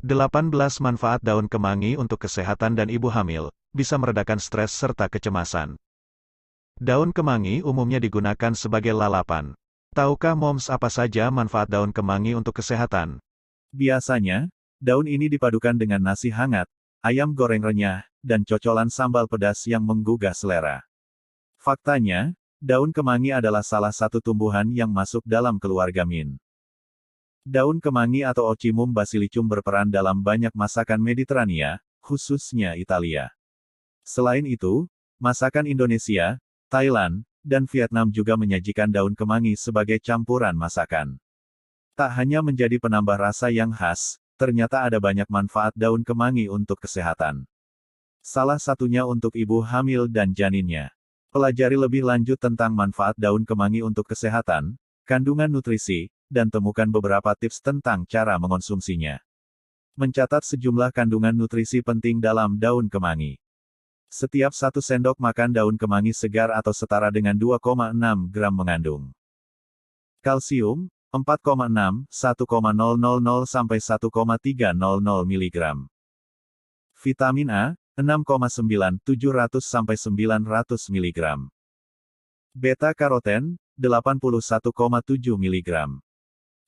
18 manfaat daun kemangi untuk kesehatan dan ibu hamil, bisa meredakan stres serta kecemasan. Daun kemangi umumnya digunakan sebagai lalapan. Tahukah moms apa saja manfaat daun kemangi untuk kesehatan? Biasanya, daun ini dipadukan dengan nasi hangat, ayam goreng renyah, dan cocolan sambal pedas yang menggugah selera. Faktanya, daun kemangi adalah salah satu tumbuhan yang masuk dalam keluarga mint. Daun kemangi atau Ocimum basilicum berperan dalam banyak masakan Mediterania, khususnya Italia. Selain itu, masakan Indonesia, Thailand, dan Vietnam juga menyajikan daun kemangi sebagai campuran masakan. Tak hanya menjadi penambah rasa yang khas, ternyata ada banyak manfaat daun kemangi untuk kesehatan. Salah satunya untuk ibu hamil dan janinnya. Pelajari lebih lanjut tentang manfaat daun kemangi untuk kesehatan, kandungan nutrisi, dan temukan beberapa tips tentang cara mengonsumsinya. Mencatat sejumlah kandungan nutrisi penting dalam daun kemangi. Setiap 1 sendok makan daun kemangi segar atau setara dengan 2,6 gram mengandung kalsium, 4,6, 1,000 sampai 1,300 mg. Vitamin A, 6,9, 700 sampai 900 mg. Beta karoten, 81,7 mg.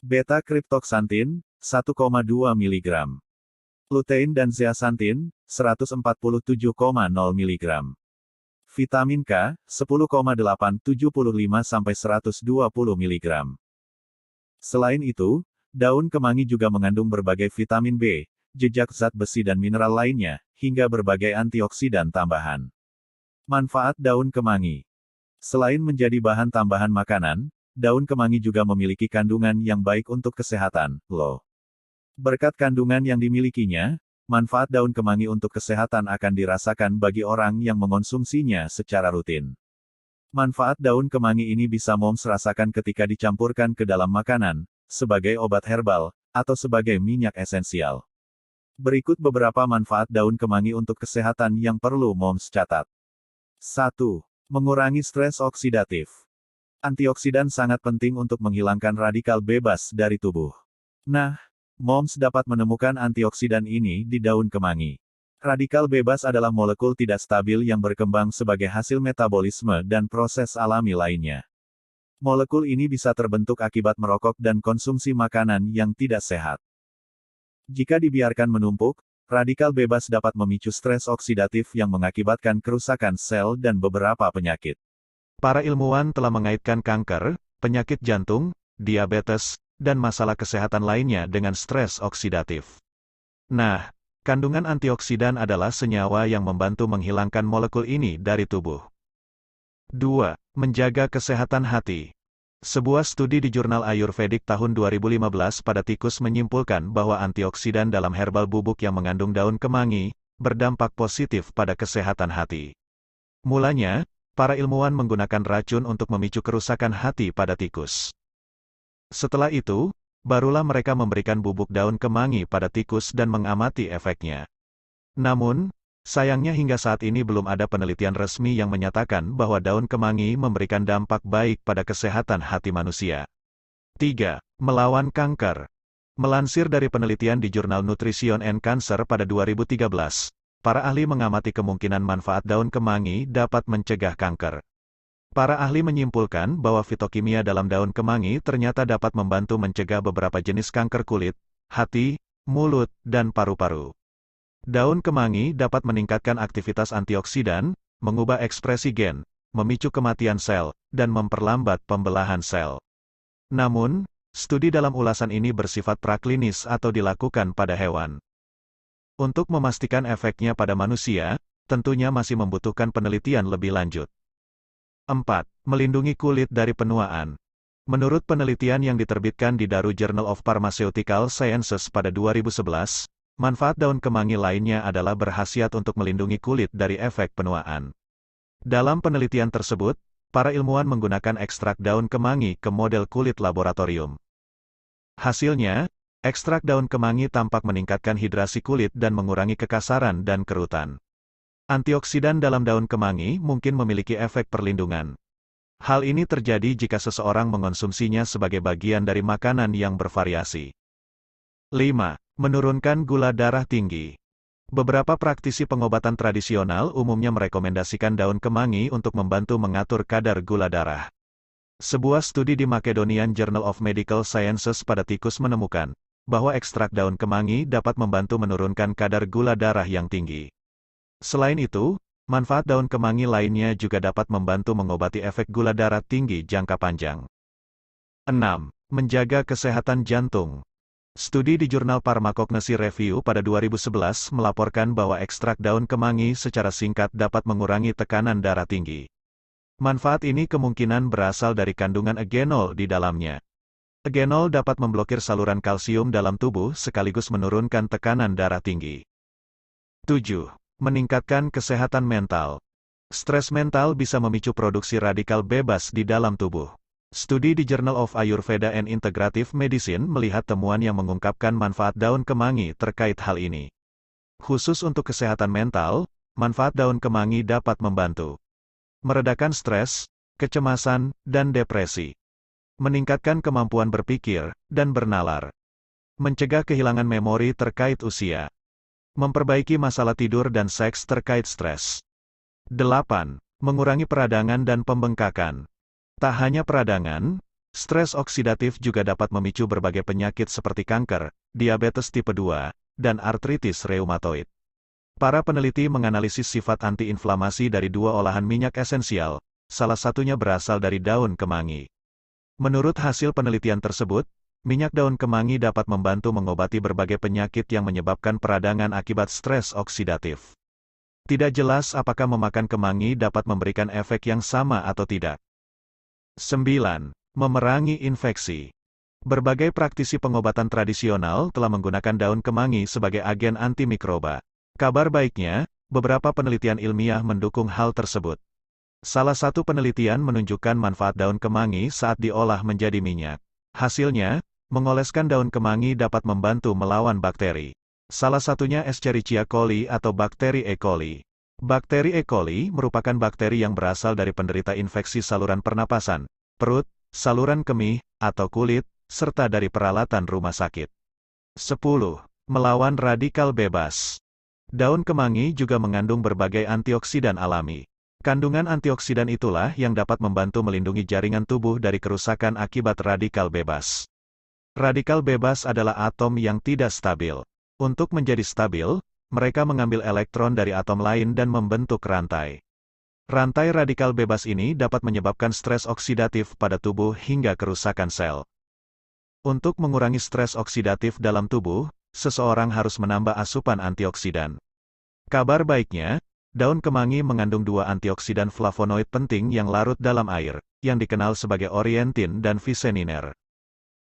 Beta kriptoksantin, 1,2 mg. Lutein dan zeaxanthin, 147,0 mg. Vitamin K, 10,8, 75 sampai 120 mg. Selain itu, daun kemangi juga mengandung berbagai vitamin B, jejak zat besi dan mineral lainnya, hingga berbagai antioksidan tambahan. Manfaat daun kemangi. Selain menjadi bahan tambahan makanan, daun kemangi juga memiliki kandungan yang baik untuk kesehatan, loh. Berkat kandungan yang dimilikinya, manfaat daun kemangi untuk kesehatan akan dirasakan bagi orang yang mengonsumsinya secara rutin. Manfaat daun kemangi ini bisa moms rasakan ketika dicampurkan ke dalam makanan, sebagai obat herbal, atau sebagai minyak esensial. Berikut beberapa manfaat daun kemangi untuk kesehatan yang perlu moms catat. 1. Mengurangi stres oksidatif. Antioksidan sangat penting untuk menghilangkan radikal bebas dari tubuh. Nah, moms dapat menemukan antioksidan ini di daun kemangi. Radikal bebas adalah molekul tidak stabil yang berkembang sebagai hasil metabolisme dan proses alami lainnya. Molekul ini bisa terbentuk akibat merokok dan konsumsi makanan yang tidak sehat. Jika dibiarkan menumpuk, radikal bebas dapat memicu stres oksidatif yang mengakibatkan kerusakan sel dan beberapa penyakit. Para ilmuwan telah mengaitkan kanker, penyakit jantung, diabetes, dan masalah kesehatan lainnya dengan stres oksidatif. Nah, kandungan antioksidan adalah senyawa yang membantu menghilangkan molekul ini dari tubuh. 2. Menjaga kesehatan hati. Sebuah studi di jurnal Ayurvedic tahun 2015 pada tikus menyimpulkan bahwa antioksidan dalam herbal bubuk yang mengandung daun kemangi, berdampak positif pada kesehatan hati. Mulanya, para ilmuwan menggunakan racun untuk memicu kerusakan hati pada tikus. Setelah itu, barulah mereka memberikan bubuk daun kemangi pada tikus dan mengamati efeknya. Namun, sayangnya hingga saat ini belum ada penelitian resmi yang menyatakan bahwa daun kemangi memberikan dampak baik pada kesehatan hati manusia. 3. Melawan kanker. Melansir dari penelitian di jurnal Nutrition and Cancer pada 2013, para ahli mengamati kemungkinan manfaat daun kemangi dapat mencegah kanker. Para ahli menyimpulkan bahwa fitokimia dalam daun kemangi ternyata dapat membantu mencegah beberapa jenis kanker kulit, hati, mulut, dan paru-paru. Daun kemangi dapat meningkatkan aktivitas antioksidan, mengubah ekspresi gen, memicu kematian sel, dan memperlambat pembelahan sel. Namun, studi dalam ulasan ini bersifat praklinis atau dilakukan pada hewan. Untuk memastikan efeknya pada manusia, tentunya masih membutuhkan penelitian lebih lanjut. 4. Melindungi kulit dari penuaan. Menurut penelitian yang diterbitkan di Daru Journal of Pharmaceutical Sciences pada 2011, manfaat daun kemangi lainnya adalah berkhasiat untuk melindungi kulit dari efek penuaan. Dalam penelitian tersebut, para ilmuwan menggunakan ekstrak daun kemangi ke model kulit laboratorium. Hasilnya, ekstrak daun kemangi tampak meningkatkan hidrasi kulit dan mengurangi kekasaran dan kerutan. Antioksidan dalam daun kemangi mungkin memiliki efek perlindungan. Hal ini terjadi jika seseorang mengonsumsinya sebagai bagian dari makanan yang bervariasi. 5. Menurunkan gula darah tinggi. Beberapa praktisi pengobatan tradisional umumnya merekomendasikan daun kemangi untuk membantu mengatur kadar gula darah. Sebuah studi di Macedonian Journal of Medical Sciences pada tikus menemukan bahwa ekstrak daun kemangi dapat membantu menurunkan kadar gula darah yang tinggi. Selain itu, manfaat daun kemangi lainnya juga dapat membantu mengobati efek gula darah tinggi jangka panjang. 6. Menjaga kesehatan jantung. Studi di jurnal Pharmacognosy Review pada 2011 melaporkan bahwa ekstrak daun kemangi secara singkat dapat mengurangi tekanan darah tinggi. Manfaat ini kemungkinan berasal dari kandungan eugenol di dalamnya. Eugenol dapat memblokir saluran kalsium dalam tubuh sekaligus menurunkan tekanan darah tinggi. 7. Meningkatkan kesehatan mental. Stres mental bisa memicu produksi radikal bebas di dalam tubuh. Studi di Journal of Ayurveda and Integrative Medicine melihat temuan yang mengungkapkan manfaat daun kemangi terkait hal ini. Khusus untuk kesehatan mental, manfaat daun kemangi dapat membantu meredakan stres, kecemasan, dan depresi. Meningkatkan kemampuan berpikir dan bernalar. Mencegah kehilangan memori terkait usia. Memperbaiki masalah tidur dan seks terkait stres. 8. Mengurangi peradangan dan pembengkakan. Tak hanya peradangan, stres oksidatif juga dapat memicu berbagai penyakit seperti kanker, diabetes tipe 2, dan artritis reumatoid. Para peneliti menganalisis sifat antiinflamasi dari dua olahan minyak esensial, salah satunya berasal dari daun kemangi. Menurut hasil penelitian tersebut, minyak daun kemangi dapat membantu mengobati berbagai penyakit yang menyebabkan peradangan akibat stres oksidatif. Tidak jelas apakah memakan kemangi dapat memberikan efek yang sama atau tidak. 9. Memerangi infeksi. Berbagai praktisi pengobatan tradisional telah menggunakan daun kemangi sebagai agen antimikroba. Kabar baiknya, beberapa penelitian ilmiah mendukung hal tersebut. Salah satu penelitian menunjukkan manfaat daun kemangi saat diolah menjadi minyak. Hasilnya, mengoleskan daun kemangi dapat membantu melawan bakteri. Salah satunya Escherichia coli atau bakteri E. coli. Bakteri E. coli merupakan bakteri yang berasal dari penderita infeksi saluran pernapasan, perut, saluran kemih, atau kulit, serta dari peralatan rumah sakit. 10. Melawan radikal bebas. Daun kemangi juga mengandung berbagai antioksidan alami. Kandungan antioksidan itulah yang dapat membantu melindungi jaringan tubuh dari kerusakan akibat radikal bebas. Radikal bebas adalah atom yang tidak stabil. Untuk menjadi stabil, mereka mengambil elektron dari atom lain dan membentuk rantai. Rantai radikal bebas ini dapat menyebabkan stres oksidatif pada tubuh hingga kerusakan sel. Untuk mengurangi stres oksidatif dalam tubuh, seseorang harus menambah asupan antioksidan. Kabar baiknya, daun kemangi mengandung dua antioksidan flavonoid penting yang larut dalam air, yang dikenal sebagai orientin dan viseniner.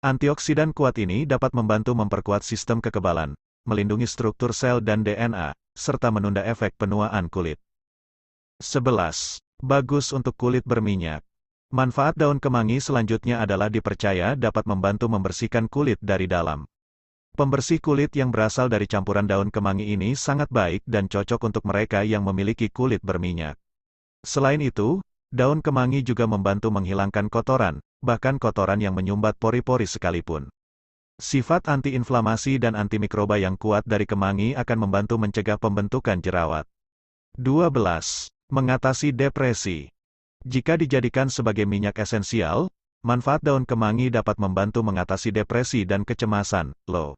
Antioksidan kuat ini dapat membantu memperkuat sistem kekebalan, melindungi struktur sel dan DNA, serta menunda efek penuaan kulit. 11. Bagus untuk kulit berminyak. Manfaat daun kemangi selanjutnya adalah dipercaya dapat membantu membersihkan kulit dari dalam. Pembersih kulit yang berasal dari campuran daun kemangi ini sangat baik dan cocok untuk mereka yang memiliki kulit berminyak. Selain itu, daun kemangi juga membantu menghilangkan kotoran, bahkan kotoran yang menyumbat pori-pori sekalipun. Sifat antiinflamasi dan antimikroba yang kuat dari kemangi akan membantu mencegah pembentukan jerawat. 12. Mengatasi depresi. Jika dijadikan sebagai minyak esensial, manfaat daun kemangi dapat membantu mengatasi depresi dan kecemasan, low.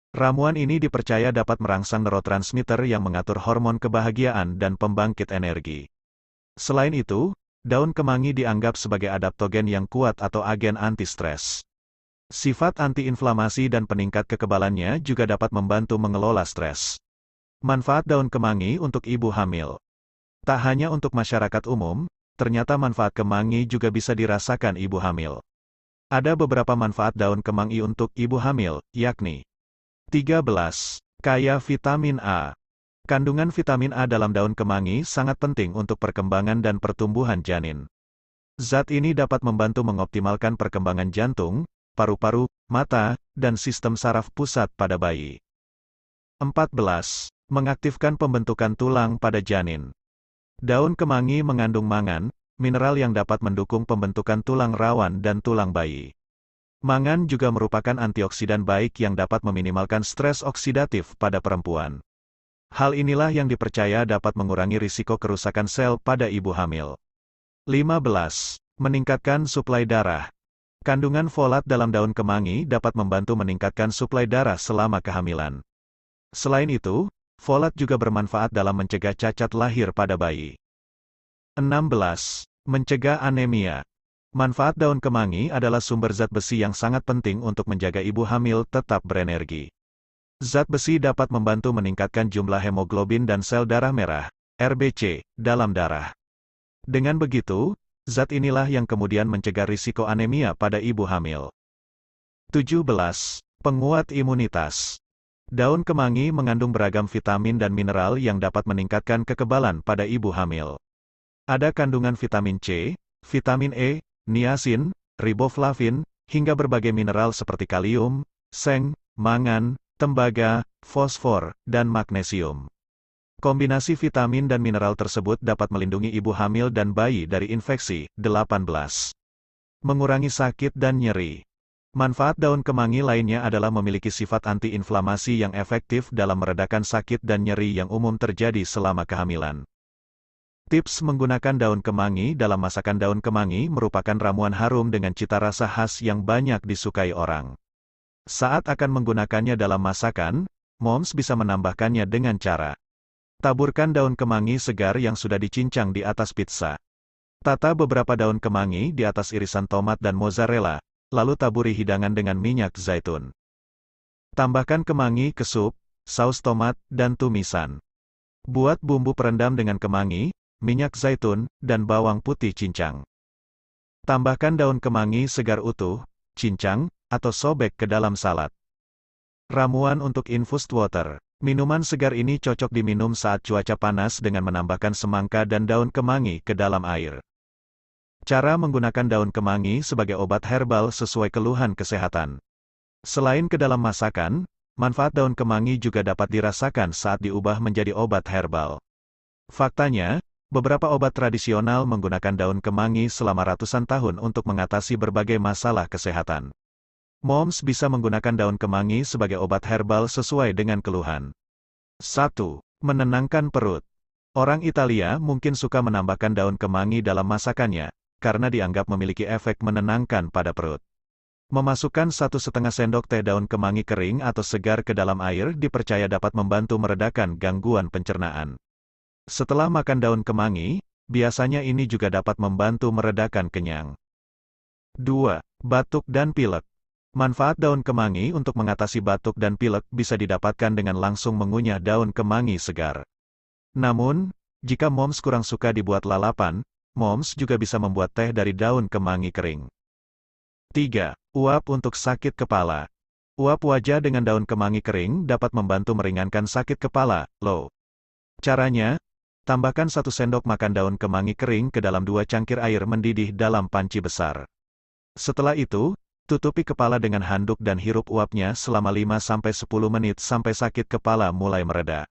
Ramuan ini dipercaya dapat merangsang neurotransmitter yang mengatur hormon kebahagiaan dan pembangkit energi. Selain itu, daun kemangi dianggap sebagai adaptogen yang kuat atau agen anti-stres. Sifat antiinflamasi dan peningkat kekebalannya juga dapat membantu mengelola stres. Manfaat daun kemangi untuk ibu hamil. Tak hanya untuk masyarakat umum, ternyata manfaat kemangi juga bisa dirasakan ibu hamil. Ada beberapa manfaat daun kemangi untuk ibu hamil, yakni 13. Kaya vitamin A. Kandungan vitamin A dalam daun kemangi sangat penting untuk perkembangan dan pertumbuhan janin. Zat ini dapat membantu mengoptimalkan perkembangan jantung, paru-paru, mata, dan sistem saraf pusat pada bayi. 14. Mengaktifkan pembentukan tulang pada janin. Daun kemangi mengandung mangan, mineral yang dapat mendukung pembentukan tulang rawan dan tulang bayi. Mangan juga merupakan antioksidan baik yang dapat meminimalkan stres oksidatif pada perempuan. Hal inilah yang dipercaya dapat mengurangi risiko kerusakan sel pada ibu hamil. 15. Meningkatkan suplai darah. Kandungan folat dalam daun kemangi dapat membantu meningkatkan suplai darah selama kehamilan. Selain itu, folat juga bermanfaat dalam mencegah cacat lahir pada bayi. 16. Mencegah anemia. Manfaat daun kemangi adalah sumber zat besi yang sangat penting untuk menjaga ibu hamil tetap berenergi. Zat besi dapat membantu meningkatkan jumlah hemoglobin dan sel darah merah, RBC, dalam darah. Dengan begitu, zat inilah yang kemudian mencegah risiko anemia pada ibu hamil. 17. Penguat imunitas. Daun kemangi mengandung beragam vitamin dan mineral yang dapat meningkatkan kekebalan pada ibu hamil. Ada kandungan vitamin C, vitamin E, niacin, riboflavin, hingga berbagai mineral seperti kalium, seng, mangan, tembaga, fosfor, dan magnesium. Kombinasi vitamin dan mineral tersebut dapat melindungi ibu hamil dan bayi dari infeksi. 18. Mengurangi sakit dan nyeri. Manfaat daun kemangi lainnya adalah memiliki sifat anti-inflamasi yang efektif dalam meredakan sakit dan nyeri yang umum terjadi selama kehamilan. Tips menggunakan daun kemangi dalam masakan. Daun kemangi merupakan ramuan harum dengan cita rasa khas yang banyak disukai orang. Saat akan menggunakannya dalam masakan, moms bisa menambahkannya dengan cara: taburkan daun kemangi segar yang sudah dicincang di atas pizza. Tata beberapa daun kemangi di atas irisan tomat dan mozzarella, lalu taburi hidangan dengan minyak zaitun. Tambahkan kemangi ke sup, saus tomat, dan tumisan. Buat bumbu perendam dengan kemangi, minyak zaitun, dan bawang putih cincang. Tambahkan daun kemangi segar utuh, cincang, atau sobek ke dalam salad. Ramuan untuk infused water. Minuman segar ini cocok diminum saat cuaca panas dengan menambahkan semangka dan daun kemangi ke dalam air. Cara menggunakan daun kemangi sebagai obat herbal sesuai keluhan kesehatan. Selain ke dalam masakan, manfaat daun kemangi juga dapat dirasakan saat diubah menjadi obat herbal. Faktanya, beberapa obat tradisional menggunakan daun kemangi selama ratusan tahun untuk mengatasi berbagai masalah kesehatan. Moms bisa menggunakan daun kemangi sebagai obat herbal sesuai dengan keluhan. 1. Menenangkan perut. Orang Italia mungkin suka menambahkan daun kemangi dalam masakannya, karena dianggap memiliki efek menenangkan pada perut. Memasukkan 1,5 sendok teh daun kemangi kering atau segar ke dalam air dipercaya dapat membantu meredakan gangguan pencernaan. Setelah makan daun kemangi, biasanya ini juga dapat membantu meredakan kenyang. 2. Batuk dan pilek. Manfaat daun kemangi untuk mengatasi batuk dan pilek bisa didapatkan dengan langsung mengunyah daun kemangi segar. Namun, jika moms kurang suka dibuat lalapan, moms juga bisa membuat teh dari daun kemangi kering. 3. Uap untuk sakit kepala. Uap wajah dengan daun kemangi kering dapat membantu meringankan sakit kepala, low. Caranya, tambahkan 1 sendok makan daun kemangi kering ke dalam 2 cangkir air mendidih dalam panci besar. Setelah itu, tutupi kepala dengan handuk dan hirup uapnya selama 5-10 menit sampai sakit kepala mulai mereda.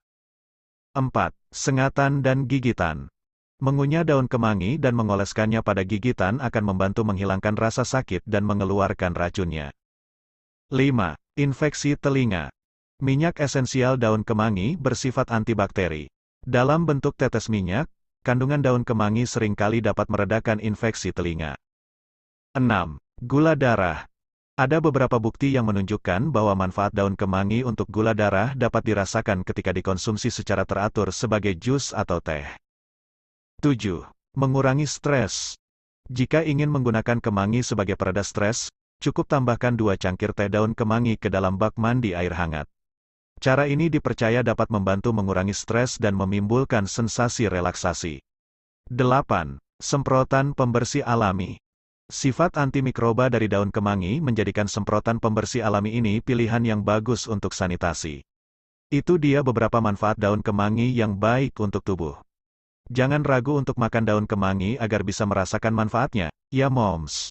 4. Sengatan dan gigitan. Mengunyah daun kemangi dan mengoleskannya pada gigitan akan membantu menghilangkan rasa sakit dan mengeluarkan racunnya. 5. Infeksi telinga. Minyak esensial daun kemangi bersifat antibakteri. Dalam bentuk tetes minyak, kandungan daun kemangi seringkali dapat meredakan infeksi telinga. 6. Gula darah. Ada beberapa bukti yang menunjukkan bahwa manfaat daun kemangi untuk gula darah dapat dirasakan ketika dikonsumsi secara teratur sebagai jus atau teh. 7. Mengurangi stres. Jika ingin menggunakan kemangi sebagai pereda stres, cukup tambahkan 2 cangkir teh daun kemangi ke dalam bak mandi air hangat. Cara ini dipercaya dapat membantu mengurangi stres dan menimbulkan sensasi relaksasi. 8. Semprotan pembersih alami. Sifat antimikroba dari daun kemangi menjadikan semprotan pembersih alami ini pilihan yang bagus untuk sanitasi. Itu dia beberapa manfaat daun kemangi yang baik untuk tubuh. Jangan ragu untuk makan daun kemangi agar bisa merasakan manfaatnya, ya moms.